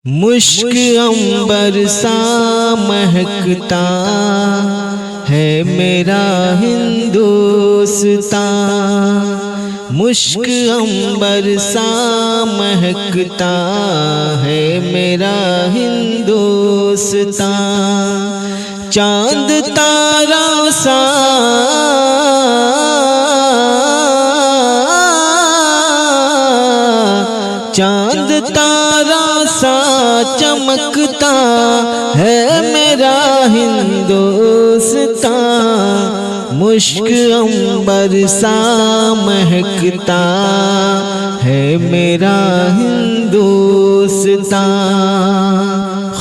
مشک عنبر سا مہکتا ہے میرا ہندوستان، مشک عنبر سا مہکتا ہے میرا ہندوستان، چاند تارا سا چاند تارا سا چمکتا ہے میرا ہندوستان، مشک عنبر سا مہکتا ہے میرا ہندوستان،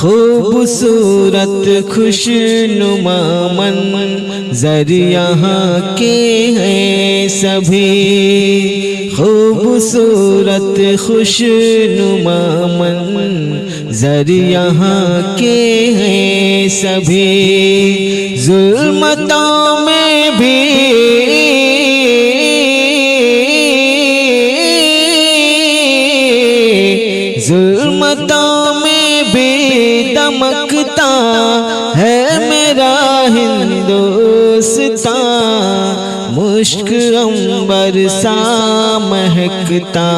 خوبصورت خوشنما منظر یہاں کے ہیں سبھی، خوبصورت خوشنما منظر یہاں کے ہیں سبھی، ظلمتوں میں بھی ظلمتوں میں بھی دمکتا ہے میرا ہندوستان، مشک عنبر سا مہکتا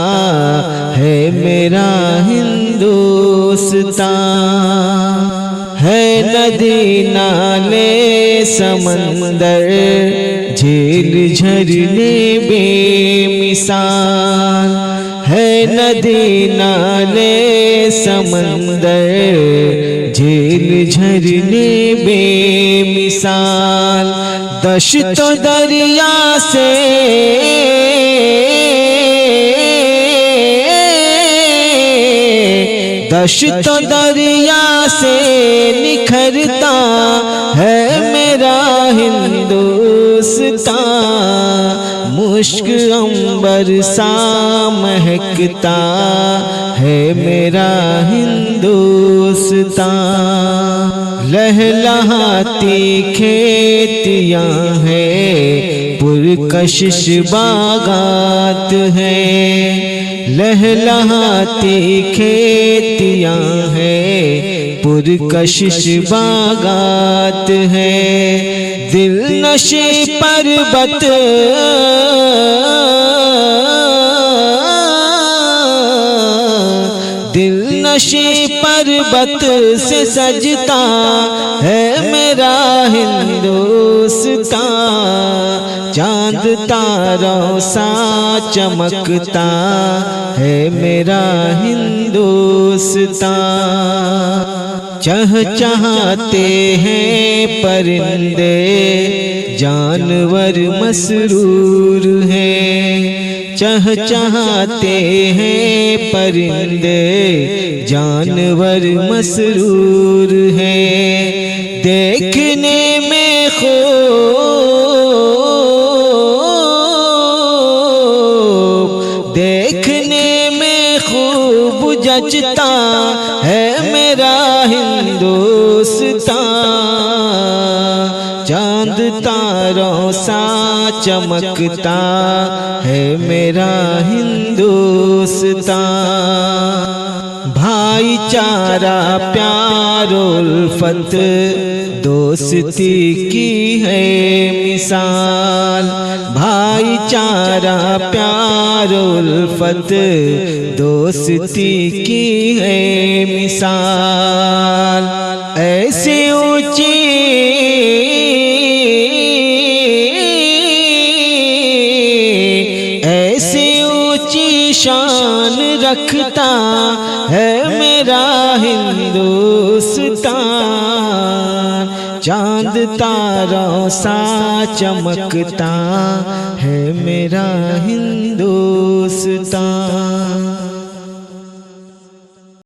ہے میرا ہندوستان، ہے ندی نالے سمندر جھیل جھرنے بے مثال، ہے ندی نالے سمندر جھیل جھرنے بے مثال، دشت و دریا سے دشت و دریا سے نکھرتا ہے میرا ہندوستان، مشک عنبر سا مہکتا ہے میرا ہندوستان، لہلہاتی کھیتیاں ہیں پرکشش باغات ہیں، لہلہاتی کھیتیاں ہیں پرکشش باغات ہیں، دل نشیں پربت دل نشیں پربت سے سجتا ہے میرا ہندوستان، چاند تاروں سا چمکتا ہے میرا ہندوستان، چہچہاتے ہیں پرندے جانور مسرور ہیں، چہچہاتے ہیں پرندے جانور مسرور ہیں، دیکھنے میں دیکھنے میں خوب جچتا ہے میرا ہندوستان، چاند تاروں سا چمکتا ہے میرا ہندوستان، بھائی چارہ پیار الفت دوستی کی ہے مثال، بھائی چارہ پیار الفت دوستی کی ہے مثال، ایسی اونچی شان رکھتا ہے میرا ہندوستان، چاند تاروں سا چمکتا ہے میرا ہندوستان۔